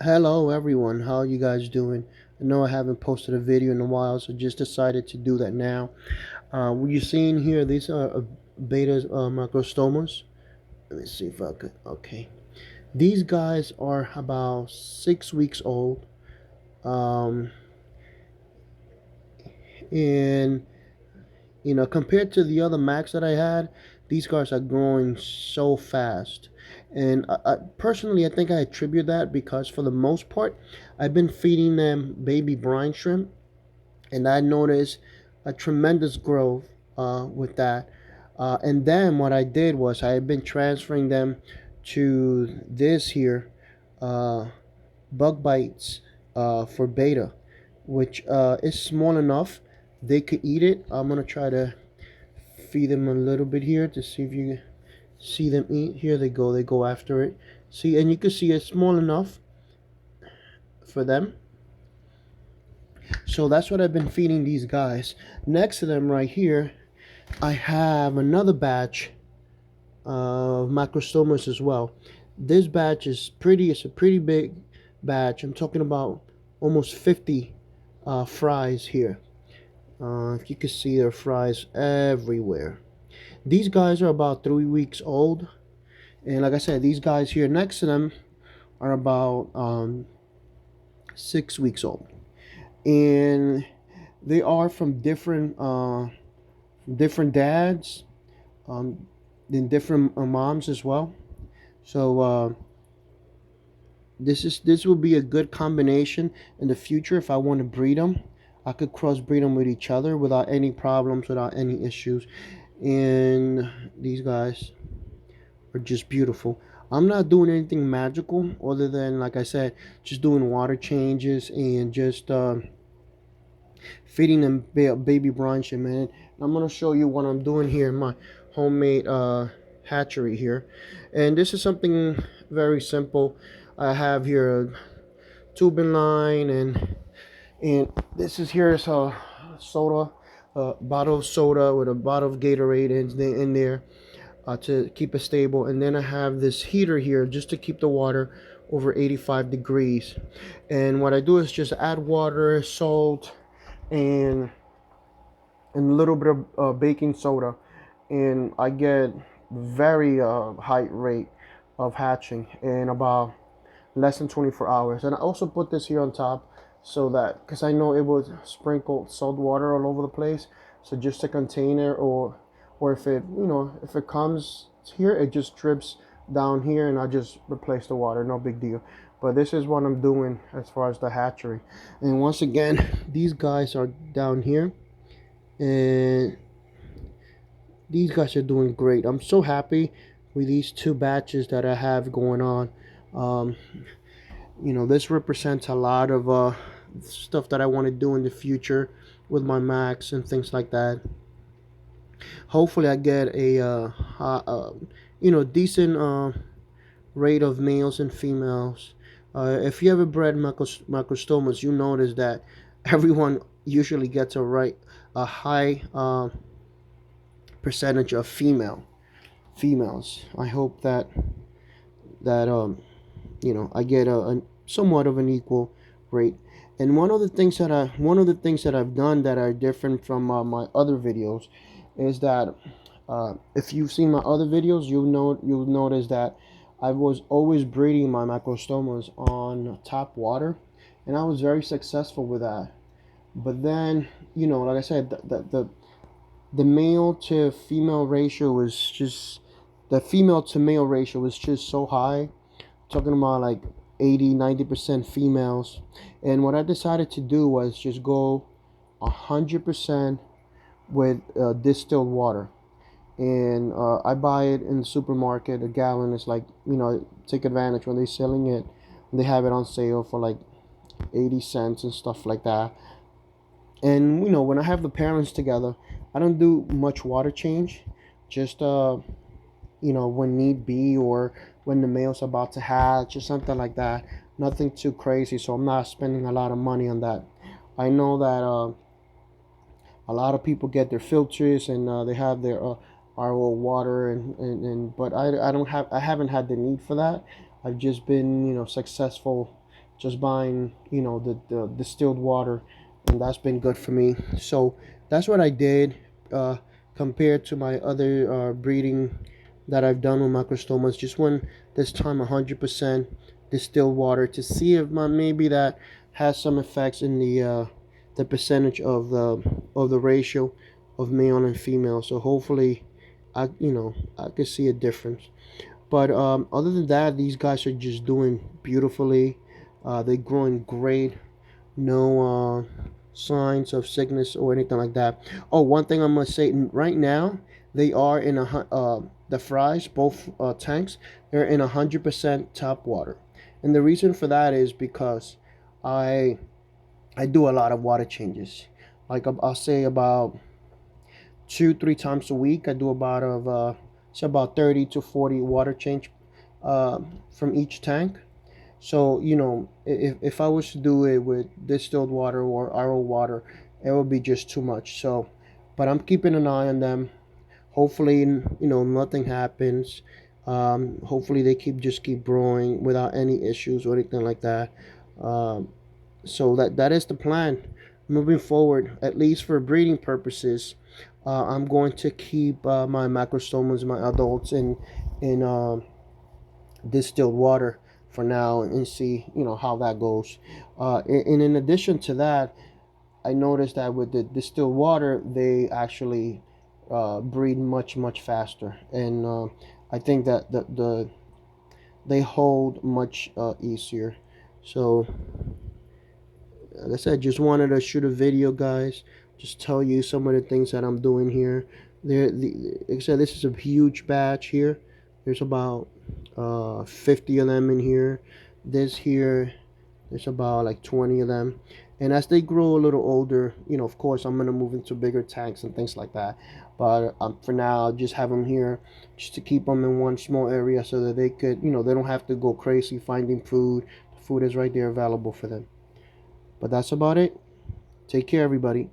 Hello everyone, how you guys doing? I know I haven't posted a video in a while, so just decided to do that now. What you're seeing here, these are Betta Macrostomas. Let me see if I could. Okay, these guys are about 6 weeks old, um, and compared to the other Macs that I had, these guys are growing so fast. And personally, I think I attribute that because for the most part, I've been feeding them baby brine shrimp, and I noticed a tremendous growth with that. And then what I did was I had been transferring them to this here uh, bug bites for beta, which is small enough they could eat it. I'm gonna try to feed them a little bit here to see if you see them eat. Here they go after it. See, and you can see it's small enough for them. So that's what I've been feeding these guys. Next to them right here, I have another batch of macrostomas as well. This batch is pretty, it's a pretty big batch. I'm talking about almost 50 fries here. If you can see, there are fries everywhere. These guys are about 3 weeks old. And like I said, these guys here next to them are about 6 weeks old. And they are from different dads, um, and different moms as well. So this will be a good combination in the future if I want to breed them. I could crossbreed them with each other without any problems, without any issues. And these guys are just beautiful. I'm not doing anything magical other than, like I said, just doing water changes and just feeding them baby brunch. And man, I'm gonna show you what I'm doing here in my homemade hatchery here. And this is something very simple. I have here a tubing line, and this is here is a soda, a bottle of soda with a bottle of Gatorade in there to keep it stable. And then I have this heater here just to keep the water over 85 degrees. And what I do is just add water, salt, and a little bit of baking soda, and I get very high rate of hatching in about less than 24 hours. And I also put this here on top so that, because I know it would sprinkle salt water all over the place, so just a container, or if it if it comes here, it just drips down here, and I just replace the water, no big deal. But this is what I'm doing as far as the hatchery. And once again, these guys are down here, and these guys are doing great. I'm so happy with these two batches that I have going on. um, this represents a lot of stuff that I want to do in the future with my Macs and things like that. Hopefully I get a decent rate of males and females. If you ever bred macrostomas, you notice that everyone usually gets a high percentage of females. I hope that I get a somewhat of an equal rate. And one of the things that I've done that are different from my other videos is that if you've seen my other videos, you'll notice that I was always breeding my macrostomas on tap water, and I was very successful with that. But then, like I said, the male to female ratio was just the female to male ratio was just so high, talking about like 80-90% females. And what I decided to do was just go 100% with distilled water. And I buy it in the supermarket. A gallon is like, take advantage when they're selling it. They have it on sale for like 80 cents and stuff like that. And when I have the parents together, I don't do much water change, just when need be, or when the male's about to hatch or something like that. Nothing too crazy, so I'm not spending a lot of money on that. I know that a lot of people get their filters, and they have their RO water, and but I haven't had the need for that. I've just been successful just buying, the distilled water, and that's been good for me. So that's what I did, uh, compared to my other breeding that I've done with macrostomas. Just went this time 100% distilled water to see if maybe that has some effects in the percentage of the ratio of male and female. So hopefully, I could see a difference. But other than that, these guys are just doing beautifully. They're growing great. No signs of sickness or anything like that. Oh, one thing I must say, right now they are in the fries, both tanks. They're in 100% tap water, and the reason for that is because I I do a lot of water changes. Like I'll say about 2 3 times a week. I do it's about 30 to 40 water change uh, from each tank. So if I was to do it with distilled water or RO water, it would be just too much. So, but I'm keeping an eye on them. Hopefully, nothing happens. Hopefully, they keep growing without any issues or anything like that. Um, so that is the plan moving forward, at least for breeding purposes. I'm going to keep my macrostomas, my adults, in distilled water for now and see how that goes. And in addition to that, I noticed that with the distilled water, they actually breed much faster, and I think that they hold much easier. So like I said, just wanted to shoot a video, guys. Just tell you some of the things that I'm doing here. Like I said, this is a huge batch here. There's about 50 of them in here. This here, there's about like 20 of them. And as they grow a little older, of course, I'm gonna move into bigger tanks and things like that. But for now, I'll just have them here, just to keep them in one small area so that they could, they don't have to go crazy finding food. The food is right there available for them. But that's about it. Take care, everybody.